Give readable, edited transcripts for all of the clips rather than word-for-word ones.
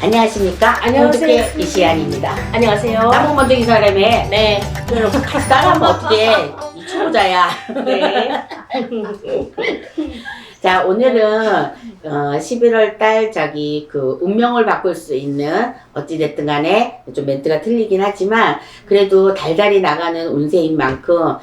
안녕하십니까? 안녕하세요. 홍두깨 이시안입니다. 안녕하세요. 나무 먼저 이 사람에 네. 같이 따라하면 어떻게 이 초보자야. 네. 자, 오늘은 11월 달 그 운명을 바꿀 수 있는 어찌됐든 간에 좀 멘트가 틀리긴 하지만 그래도 달달이 나가는 운세인 만큼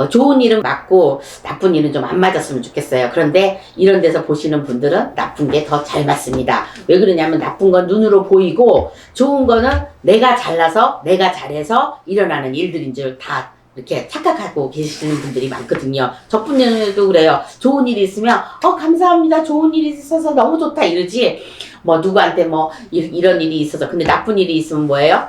좋은 일은 맞고 나쁜 일은 좀 안 맞았으면 좋겠어요. 그런데 이런 데서 보시는 분들은 나쁜 게 더 잘 맞습니다. 왜 그러냐면 나쁜 건 눈으로 보이고 좋은 거는 내가 잘나서 내가 잘해서 일어나는 일들인 줄 다 이렇게 착각하고 계시는 분들이 많거든요. 저뿐에도 그래요. 좋은 일이 있으면 감사합니다. 좋은 일이 있어서 너무 좋다 이러지. 뭐 누구한테 뭐 이런 일이 있어서 근데 나쁜 일이 있으면 뭐예요?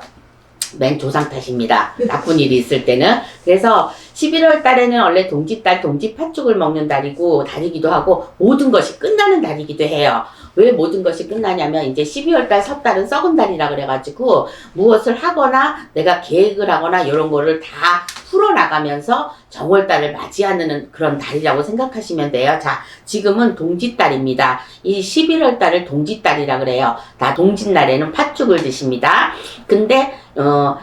맨 조상 탓입니다. 나쁜 일이 있을 때는. 그래서 11월 달에는 원래 동지달, 동지팥죽을 먹는 달이고 달이기도 하고 모든 것이 끝나는 달이기도 해요. 왜 모든 것이 끝나냐면 이제 12월 달 섣달은 썩은 달이라 그래가지고 무엇을 하거나 내가 계획을 하거나 이런 거를 다 풀어나가면서 정월달을 맞이하는 그런 달이라고 생각하시면 돼요. 자, 지금은 동지달입니다. 이 11월 달을 동지달이라 그래요. 다 동짓날에는 팥죽을 드십니다. 근데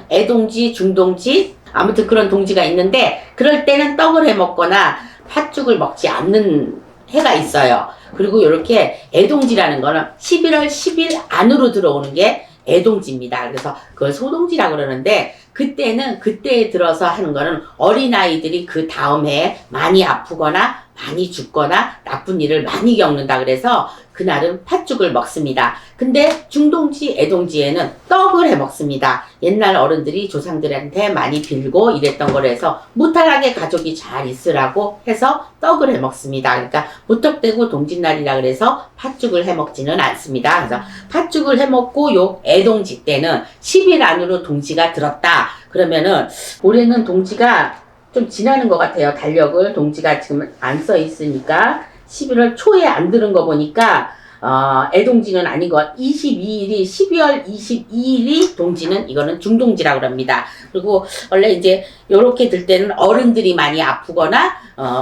애동지, 중동지 아무튼 그런 동지가 있는데 그럴 때는 떡을 해 먹거나 팥죽을 먹지 않는 해가 있어요. 그리고 이렇게 애동지라는 거는 11월 10일 안으로 들어오는 게 애동지입니다. 그래서 그걸 소동지라고 그러는데 그때는 그때에 들어서 하는 거는 어린아이들이 그 다음 해에 많이 아프거나 많이 죽거나 나쁜 일을 많이 겪는다 그래서 그날은 팥죽을 먹습니다. 근데 중동지, 애동지에는 떡을 해 먹습니다. 옛날 어른들이 조상들한테 많이 빌고 이랬던 거로 해서 무탈하게 가족이 잘 있으라고 해서 떡을 해 먹습니다. 그러니까 무턱대고 동짓날이라 그래서 팥죽을 해 먹지는 않습니다. 그래서 팥죽을 해 먹고 요 애동지 때는 10일 안으로 동지가 들었다. 그러면은 올해는 동지가 좀 지나는 것 같아요. 달력을 동지가 지금 안 써 있으니까 11월 초에 안 들은 거 보니까 애동지는 아닌 것 22일이 12월 22일이 동지는 이거는 중동지라고 합니다. 그리고 원래 이제 요렇게 들 때는 어른들이 많이 아프거나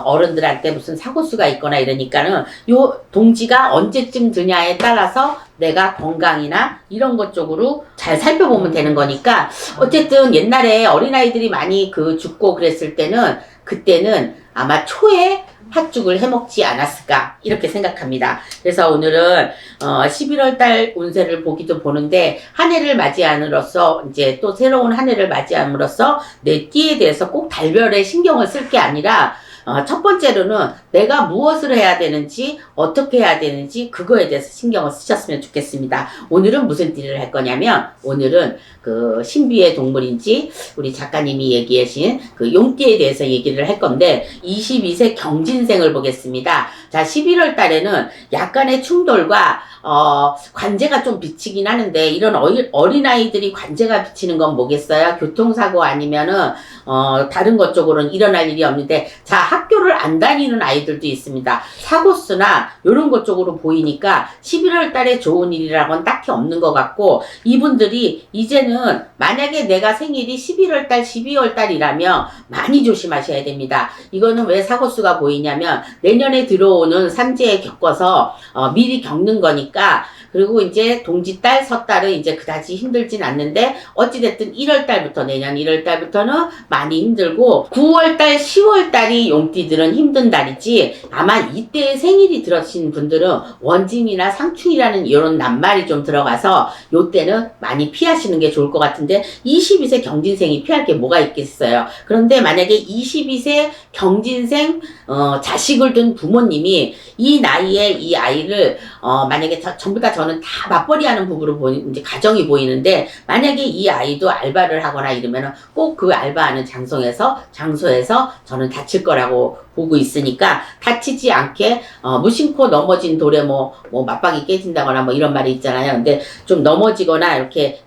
어른들한테 무슨 사고수가 있거나 이러니까는 요 동지가 언제쯤 드냐에 따라서 내가 건강이나 이런 것 쪽으로 잘 살펴보면 되는 거니까 어쨌든 옛날에 어린아이들이 많이 죽고 그랬을 때는 그때는 아마 초에 팥죽을 해먹지 않았을까 이렇게 생각합니다. 그래서 오늘은 11월 달 운세를 보기도 보는데 한 해를 맞이함으로써 이제 또 새로운 한 해를 맞이함으로써 내 띠에 대해서 꼭 달별에 신경을 쓸 게 아니라 첫 번째로는 내가 무엇을 해야 되는지 어떻게 해야 되는지 그거에 대해서 신경을 쓰셨으면 좋겠습니다. 오늘은 무슨 띠를 할 거냐면 오늘은 그 신비의 동물인지 우리 작가님이 얘기하신 그 용띠에 대해서 얘기를 할 건데 22세 경진생을 보겠습니다. 자, 11월 달에는 약간의 충돌과 관제가 좀 비치긴 하는데 이런 어린아이들이 관제가 비치는 건 뭐겠어요? 교통사고 아니면은 다른 것 쪽으로는 일어날 일이 없는데 자, 학교를 안 다니는 아이들도 있습니다. 사고수나 이런 것 쪽으로 보이니까 11월 달에 좋은 일이라고는 딱히 없는 것 같고 이분들이 이제는 만약에 내가 생일이 11월 달, 12월 달이라면 많이 조심하셔야 됩니다. 이거는 왜 사고수가 보이냐면 내년에 들어오는 삼재에 겪어서 미리 겪는 거니까 그리고 이제 동지달, 섣달은 이제 그다지 힘들진 않는데 어찌됐든 1월달부터 내년 1월달부터는 많이 힘들고 9월달, 10월달이 용띠들은 힘든 달이지 아마 이때 생일이 들어신 분들은 원진이나 상충이라는 이런 낱말이 좀 들어가서 요때는 많이 피하시는 게 좋을 것 같은데 22세 경진생이 피할 게 뭐가 있겠어요. 그런데 만약에 22세 경진생 자식을 둔 부모님이 이 나이에 이 아이를 만약에 전부 다 저는 다 맞벌이 하는 부부로 이제 가정이 보이는데 만약에 이 아이도 알바를 하거나 이러면은 꼭 그 알바하는 장소에서 저는 다칠 거라고 보고 있으니까 다치지 않게 무심코 넘어진 돌에 뭐 맞박이 깨진다거나 뭐 이런 말이 있잖아요. 근데 좀 넘어지거나 이렇게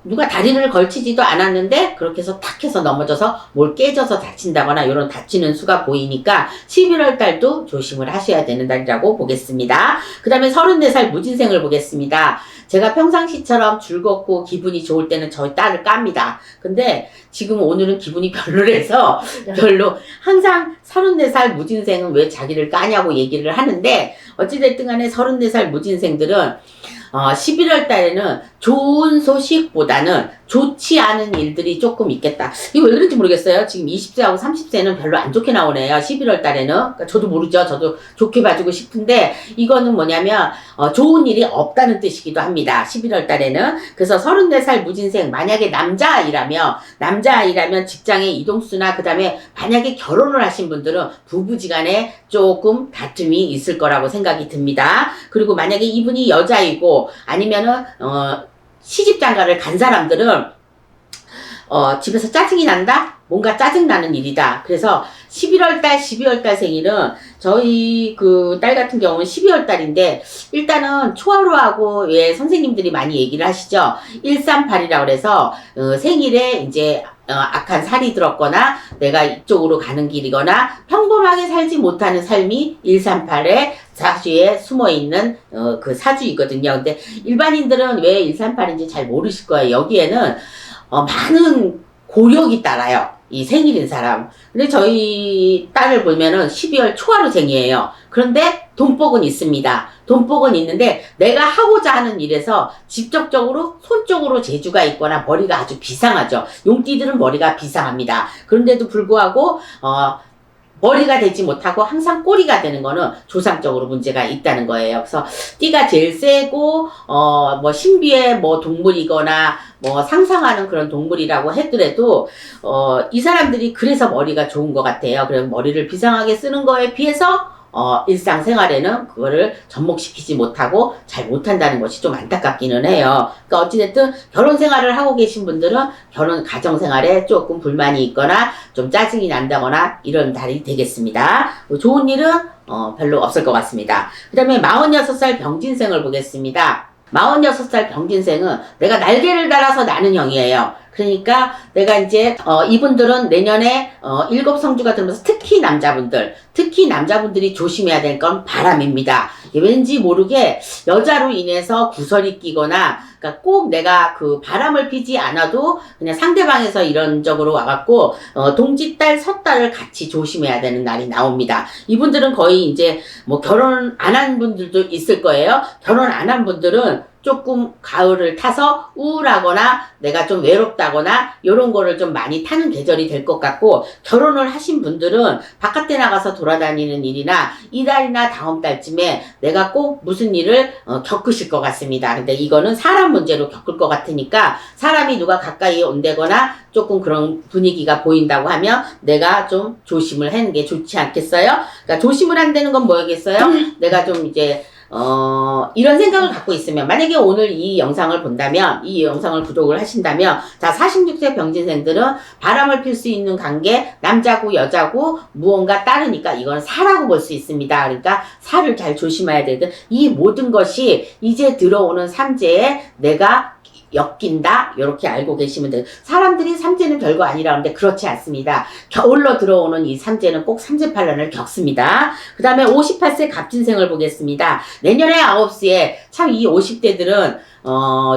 누가 다리를 걸치지도 않았는데 그렇게 해서 탁 해서 넘어져서 뭘 깨져서 다친다거나 이런 다치는 수가 보이니까 11월 달도 조심을 하셔야 되는 달이라고 보겠습니다. 그 다음에 34살 무진생을 보겠습니다. 제가 평상시처럼 즐겁고 기분이 좋을 때는 저희 딸을 깝니다. 근데 지금 오늘은 기분이 별로라서 별로 항상 34살 무진생은 왜 자기를 까냐고 얘기를 하는데 어찌됐든 간에 34살 무진생들은 11월 달에는 좋은 소식보다는 좋지 않은 일들이 조금 있겠다. 이거 왜 그런지 모르겠어요. 지금 20세하고 30세는 별로 안 좋게 나오네요. 11월 달에는. 그러니까 저도 모르죠. 저도 좋게 봐주고 싶은데 이거는 뭐냐면 좋은 일이 없다는 뜻이기도 합니다. 11월 달에는. 그래서 34살 무진생 만약에 남자아이라면 직장의 이동수나 그 다음에 만약에 결혼을 하신 분들은 부부지간에 조금 다툼이 있을 거라고 생각이 듭니다. 그리고 만약에 이분이 여자이고 아니면은 시집장가를 간 사람들은 집에서 짜증이 난다? 뭔가 짜증나는 일이다. 그래서 11월달, 12월달 생일은 저희 그 딸 같은 경우는 12월달인데 일단은 초하루하고 왜 선생님들이 많이 얘기를 하시죠. 138이라고 그래서 생일에 이제 악한 살이 들었거나 내가 이쪽으로 가는 길이거나 평범하게 살지 못하는 삶이 138에 사주에 숨어있는 그 사주이거든요. 근데 일반인들은 왜 138인지 잘 모르실 거예요. 여기에는 많은 고력이 따라요. 이 생일인 사람. 근데 저희 딸을 보면은 12월 초하루생이에요. 그런데 돈복은 있습니다. 돈복은 있는데 내가 하고자 하는 일에서 직접적으로 손쪽으로 재주가 있거나 머리가 아주 비상하죠. 용띠들은 머리가 비상합니다. 그런데도 불구하고 머리가 되지 못하고 항상 꼬리가 되는 거는 조상적으로 문제가 있다는 거예요. 그래서 띠가 제일 세고 뭐 신비의 뭐 동물이거나 뭐 상상하는 그런 동물이라고 했더라도 이 사람들이 그래서 머리가 좋은 것 같아요. 그래서 머리를 비상하게 쓰는 거에 비해서 일상생활에는 그거를 접목시키지 못하고 잘 못한다는 것이 좀 안타깝기는 해요. 그러니까 어찌됐든 결혼 생활을 하고 계신 분들은 가정생활에 조금 불만이 있거나 좀 짜증이 난다거나 이런 달이 되겠습니다. 좋은 일은 별로 없을 것 같습니다. 그 다음에 46살 병진생을 보겠습니다. 46살 병진생은 내가 날개를 달아서 나는 형이에요. 그러니까 내가 이제 이분들은 내년에 일곱 성주가 들면서 특히 남자분들이 조심해야 될 건 바람입니다. 왠지 모르게 여자로 인해서 구설이 끼거나 그러니까 꼭 내가 그 바람을 피지 않아도 그냥 상대방에서 이런적으로 와갖고 동짓딸 섣딸을 같이 조심해야 되는 날이 나옵니다. 이분들은 거의 이제 뭐 결혼 안 한 분들도 있을 거예요. 결혼 안 한 분들은 조금 가을을 타서 우울하거나 내가 좀 외롭다거나 이런 거를 좀 많이 타는 계절이 될 것 같고 결혼을 하신 분들은 바깥에 나가서 돌아다니는 일이나 이달이나 다음 달쯤에 내가 꼭 무슨 일을 겪으실 것 같습니다. 근데 이거는 사람 문제로 겪을 것 같으니까 사람이 누가 가까이 온다거나 조금 그런 분위기가 보인다고 하면 내가 좀 조심을 하는 게 좋지 않겠어요? 그러니까 조심을 한다는 건 뭐겠어요? 내가 좀 이제 이런 생각을 갖고 있으면 만약에 오늘 이 영상을 본다면 이 영상을 구독을 하신다면 자 46세 병진생들은 바람을 필 수 있는 관계 남자고 여자고 무언가 따르니까 이건 사라고 볼 수 있습니다. 그러니까 사를 잘 조심해야 되거든. 이 모든 것이 이제 들어오는 삼재에 내가 엮인다 이렇게 알고 계시면 돼요. 사람들이 삼재는 별거 아니라는데 그렇지 않습니다. 겨울로 들어오는 이 삼재는 꼭 삼재팔란을 겪습니다. 그 다음에 58세 갑진생을 보겠습니다. 내년에 9시에 참 이 50대들은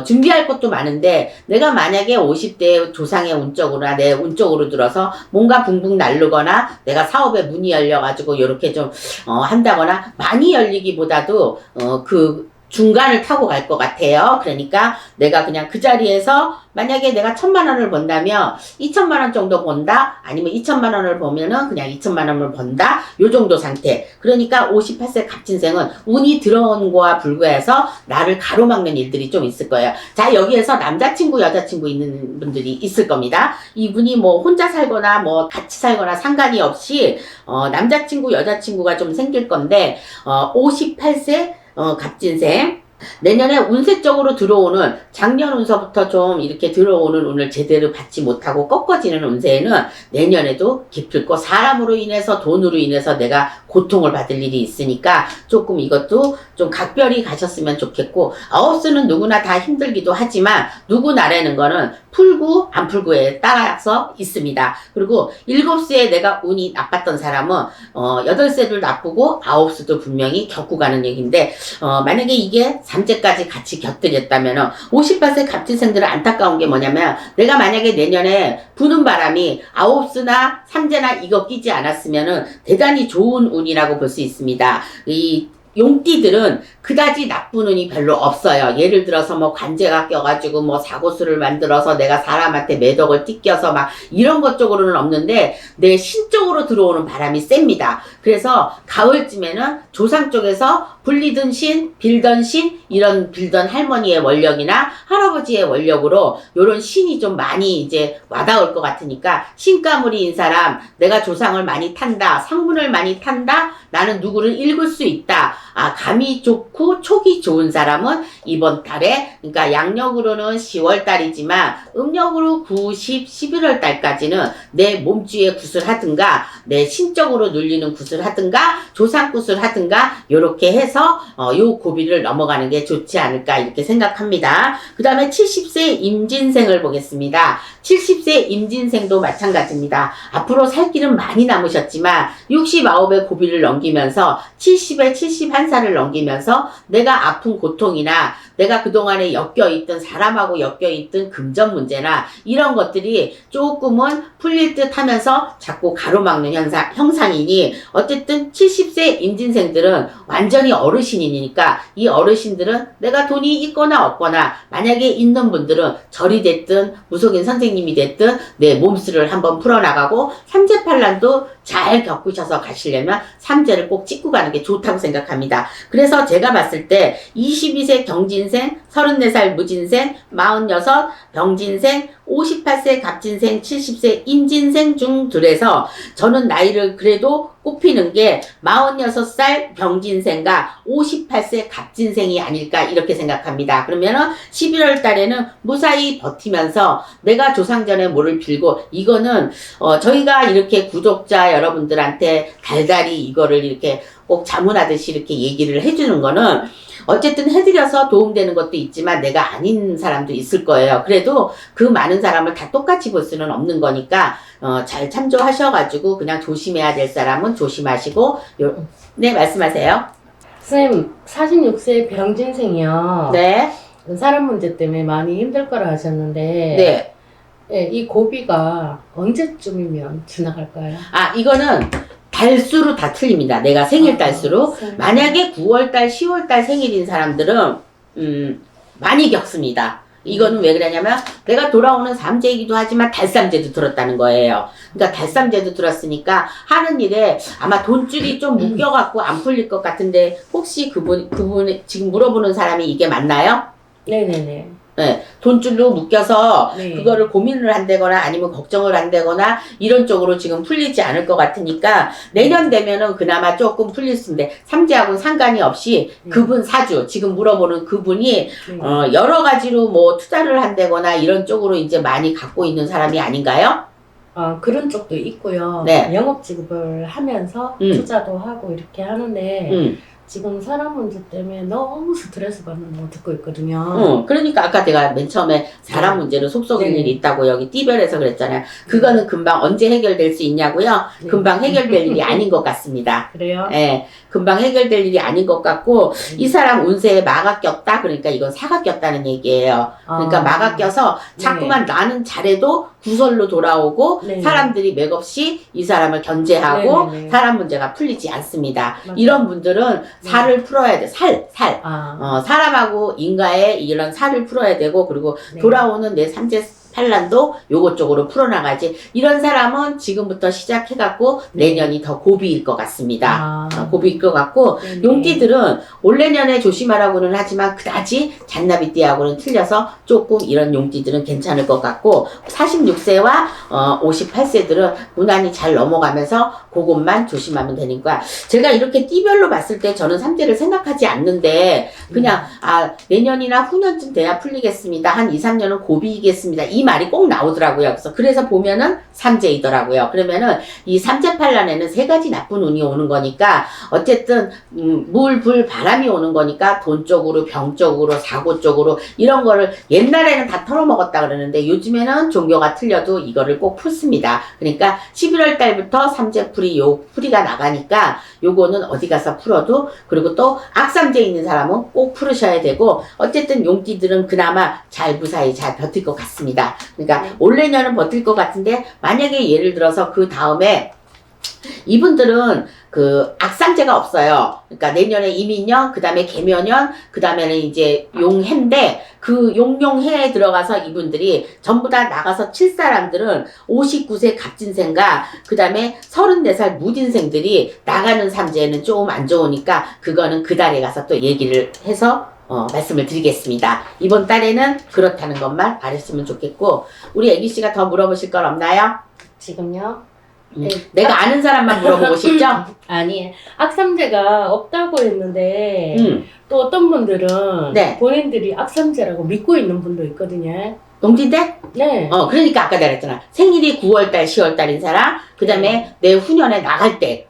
준비할 것도 많은데 내가 만약에 50대 조상의 운쪽으로나 내 운쪽으로 들어서 뭔가 붕붕 날르거나 내가 사업에 문이 열려가지고 이렇게 좀 한다거나 많이 열리기보다도 그 중간을 타고 갈 것 같아요. 그러니까 내가 그냥 그 자리에서 만약에 내가 1,000만 원을 번다면 2,000만 원 정도 번다 아니면 2,000만 원을 보면은 그냥 2,000만 원을 번다 요 정도 상태. 그러니까 58세 갑진생은 운이 들어온 거와 불구해서 나를 가로막는 일들이 좀 있을 거예요. 자 여기에서 남자친구 여자친구 있는 분들이 있을 겁니다. 이분이 뭐 혼자 살거나 뭐 같이 살거나 상관이 없이 남자친구 여자친구가 좀 생길 건데 58세 갑진생 내년에 운세적으로 들어오는 작년 운서부터 좀 이렇게 들어오는 운을 제대로 받지 못하고 꺾어지는 운세에는 내년에도 기필코 사람으로 인해서 돈으로 인해서 내가 고통을 받을 일이 있으니까 조금 이것도 좀 각별히 가셨으면 좋겠고, 9수는 누구나 다 힘들기도 하지만 누구나라는 거는 풀고 안 풀고에 따라서 있습니다. 그리고 7수에 내가 운이 나빴던 사람은 8세도 나쁘고 9수도 분명히 겪고 가는 얘기인데, 만약에 이게 삼재까지 같이 곁들였다면 58세 갑진생들은 안타까운 게 뭐냐면, 내가 만약에 내년에 부는 바람이 9수나 삼재나 이거 끼지 않았으면은 대단히 좋은 운이라고 볼 수 있습니다. 이 용띠들은 그다지 나쁜 운이 별로 없어요. 예를 들어서 뭐 관제가 껴가지고 뭐 사고수를 만들어서 내가 사람한테 매덕을 띠껴서 막 이런 것 쪽으로는 없는데, 내 신적으로 들어오는 바람이 셉니다. 그래서 가을쯤에는 조상 쪽에서 불리던 신, 빌던 신, 이런 빌던 할머니의 원력이나 할아버지의 원력으로 요런 신이 좀 많이 이제 와닿을 것 같으니까, 신가물이인 사람, 내가 조상을 많이 탄다, 상문을 많이 탄다, 나는 누구를 읽을 수 있다, 감이 좋고 촉이 좋은 사람은 이번 달에, 그러니까 양력으로는 10월 달이지만 음력으로 9, 10, 11월 달까지는 내 몸주에 굿을 하든가, 내 신적으로 눌리는 굿을 하든가, 조상 굿을 하든가, 요렇게 해서 요 고비를 넘어가는 게 좋지 않을까 이렇게 생각합니다. 그 다음에 70세 임진생을 보겠습니다. 70세 임진생도 마찬가지입니다. 앞으로 살 길은 많이 남으셨지만 69의 고비를 넘기면서 70에 71살을 넘기면서 내가 아픈 고통이나 내가 그동안에 엮여있던 사람하고 엮여있던 금전 문제나 이런 것들이 조금은 풀릴 듯 하면서 자꾸 가로막는 형상이니, 어쨌든 70세 임진생들은 완전히 어르신이니까 이 어르신들은 내가 돈이 있거나 없거나, 만약에 있는 분들은 절이 됐든 무속인 선생님이 됐든 내 몸수를 한번 풀어나가고, 삼재팔란도 잘 겪으셔서 가시려면 삼재를 꼭 찍고 가는 게 좋다고 생각합니다. 그래서 제가 봤을 때 22세 경진생, 34살 무진생, 46 병진생, 58세 갑진생, 70세 임진생 중 둘에서 저는 나이를 그래도 꼽히는 게 46살 병진생과 58세 갑진생이 아닐까 이렇게 생각합니다. 그러면은 11월 달에는 무사히 버티면서 내가 조상전에 뭐를 빌고, 이거는 저희가 이렇게 구독자 여러분들한테 달달이 이거를 이렇게 꼭 자문하듯이 이렇게 얘기를 해주는 거는 어쨌든 해드려서 도움되는 것도 있지만 내가 아닌 사람도 있을 거예요. 그래도 그 많은 사람을 다 똑같이 볼 수는 없는 거니까 잘 참조하셔가지고 그냥 조심해야 될 사람은 조심하시고. 네, 말씀하세요. 선생님, 46세 병진생이요. 네. 사람 문제 때문에 많이 힘들 거라 하셨는데, 네. 네, 이 고비가 언제쯤이면 지나갈까요? 이거는 달수로 다 틀립니다. 내가 생일 달수로. 만약에 9월달, 10월달 생일인 사람들은 많이 겪습니다. 이거는 왜 그러냐면 내가 돌아오는 삼재이기도 하지만 달삼재도 들었다는 거예요. 그러니까 달삼재도 들었으니까 하는 일에 아마 돈줄이 좀 묶여갖고 안 풀릴 것 같은데, 혹시 그분 지금 물어보는 사람이 이게 맞나요? 네네네. 네, 돈줄로 묶여서 네. 그거를 고민을 한다거나 아니면 걱정을 한다거나 이런 쪽으로 지금 풀리지 않을 것 같으니까, 내년 되면은 그나마 조금 풀릴 수 있는데, 삼재하고는 상관이 없이 그분 사주, 지금 물어보는 그분이 여러 가지로 뭐 투자를 한다거나 이런 쪽으로 이제 많이 갖고 있는 사람이 아닌가요? 그런 쪽도 있고요. 네. 영업직업을 하면서 투자도 하고 이렇게 하는데, 지금 사람 문제 때문에 너무 스트레스 받는 거 듣고 있거든요. 그러니까 아까 내가 맨 처음에 사람 문제로 속속인 네. 일이 있다고 여기 띠별에서 그랬잖아요. 그거는 금방 언제 해결될 수 있냐고요? 네. 금방 해결될 일이 아닌 것 같습니다. 그래요? 예, 금방 해결될 일이 아닌 것 같고, 이 사람 운세에 마가 꼈다? 그러니까 이건 사가 꼈다는 얘기예요. 그러니까 마가 껴서 자꾸만 나는 잘해도 구설로 돌아오고, 네. 사람들이 맥없이 이 사람을 견제하고 네. 사람 문제가 풀리지 않습니다. 맞아요. 이런 분들은 살을 풀어야 돼. 살. 사람하고 인과의 이런 살을 풀어야 되고, 그리고 네. 돌아오는 내 삼재 팔란도 요것 쪽으로 풀어나가지. 이런 사람은 지금부터 시작해갖고 내년이 더 고비일 것 같습니다. 고비일 것 같고, 네네. 용띠들은 올내년에 조심하라고는 하지만 그다지 잔나비띠하고는 틀려서 조금 이런 용띠들은 괜찮을 것 같고, 46세와 58세들은 무난히 잘 넘어가면서 그것만 조심하면 되니까, 제가 이렇게 띠별로 봤을 때 저는 삼재를 생각하지 않는데 그냥 내년이나 후년쯤 돼야 풀리겠습니다. 한 2, 3년은 고비이겠습니다. 이 말이 꼭 나오더라고요. 그래서 보면은 삼재이더라고요. 그러면은 이 삼재팔란에는 세 가지 나쁜 운이 오는 거니까 어쨌든 물, 불, 바람이 오는 거니까 돈 쪽으로, 병 쪽으로, 사고 쪽으로 이런 거를 옛날에는 다 털어먹었다 그러는데 요즘에는 종교가 틀려도 이거를 꼭 풀습니다. 그러니까 11월 달부터 삼재풀이 요 풀이가 나가니까 요거는 어디 가서 풀어도, 그리고 또 악삼재 있는 사람은 꼭 풀으셔야 되고, 어쨌든 용띠들은 그나마 잘 무사히 잘 버틸 것 같습니다. 그러니까 올 내년은 버틸 것 같은데, 만약에 예를 들어서 그 다음에 이분들은 그 악삼재가 없어요. 그러니까 내년에 이민년, 그 다음에 개묘년, 그 다음에는 이제 용해인데, 그 용용해에 들어가서 이분들이 전부 다 나가서 칠 사람들은 59세 갑진생과 그 다음에 34살 무진생들이 나가는 삼재는 조금 안 좋으니까 그거는 그 달에 가서 또 얘기를 해서 말씀을 드리겠습니다. 이번 달에는 그렇다는 것만 알았으면 좋겠고, 우리 애기씨가 더 물어보실 건 없나요? 지금요? 내가 아는 사람만 물어보고 싶죠? 아니, 악삼재가 없다고 했는데 또 어떤 분들은 네. 본인들이 악삼재라고 믿고 있는 분도 있거든요. 용띠인데? 네. 그러니까 아까 내가 했잖아. 생일이 9월달, 10월달인 사람, 그 다음에 내후년에 나갈 때,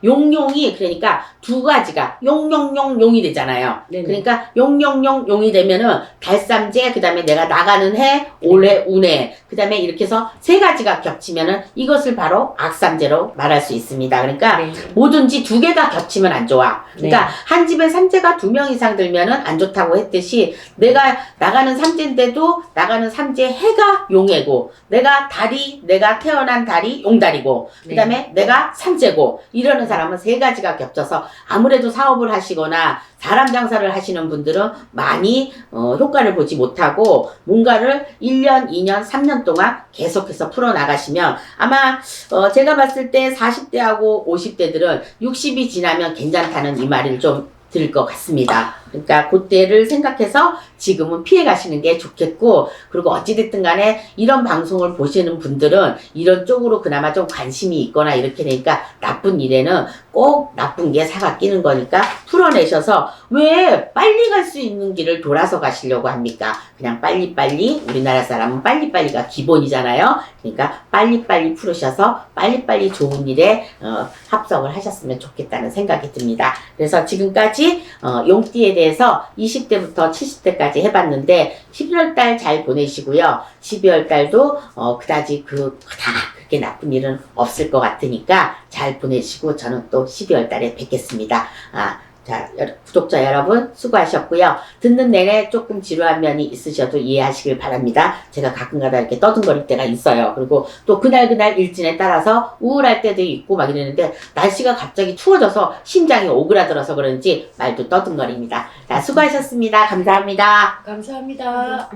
용용이, 그러니까 두 가지가 용용용용이 되잖아요. 네네. 그러니까 용용용용이 되면은 달삼재, 그 다음에 내가 나가는 해, 올해, 운해, 그 다음에 이렇게 해서 세 가지가 겹치면은 이것을 바로 악삼재로 말할 수 있습니다. 그러니까 네. 뭐든지 두 개가 겹치면 안 좋아. 그러니까 네. 한 집에 삼재가 2명 이상 들면은 안 좋다고 했듯이, 내가 나가는 삼재인데도 나가는 삼재 해가 용해고, 내가 태어난 달이 용달이고, 그 다음에 내가 삼재고, 이러는 사람은 세 가지가 겹쳐서 아무래도 사업을 하시거나 사람 장사를 하시는 분들은 많이 효과를 보지 못하고, 뭔가를 1년, 2년, 3년 동안 계속해서 풀어나가시면 아마 제가 봤을 때 40대하고 50대들은 60이 지나면 괜찮다는 이 말을 좀 들 것 같습니다. 그러니까 그때를 생각해서 지금은 피해 가시는 게 좋겠고, 그리고 어찌됐든 간에 이런 방송을 보시는 분들은 이런 쪽으로 그나마 좀 관심이 있거나 이렇게 되니까 나쁜 일에는 꼭 나쁜 게 사가 끼는 거니까 풀어내셔서, 왜 빨리 갈 수 있는 길을 돌아서 가시려고 합니까? 그냥 빨리빨리, 우리나라 사람은 빨리빨리가 기본이잖아요. 그러니까 빨리빨리 풀으셔서 빨리빨리 좋은 일에 합석을 하셨으면 좋겠다는 생각이 듭니다. 그래서 지금까지 용띠에 대해서 20대부터 70대까지 해봤는데 11월 달 잘 보내시고요. 12월 달도 그다지 그렇게 나쁜 일은 없을 것 같으니까 잘 보내시고, 저는 또 12월 달에 뵙겠습니다. 자, 구독자 여러분 수고하셨고요. 듣는 내내 조금 지루한 면이 있으셔도 이해하시길 바랍니다. 제가 가끔가다 이렇게 떠듬거릴 때가 있어요. 그리고 또 그날 일진에 따라서 우울할 때도 있고 막 이러는데, 날씨가 갑자기 추워져서 심장이 오그라들어서 그런지 말도 떠듬거립니다. 자, 수고하셨습니다. 감사합니다. 감사합니다.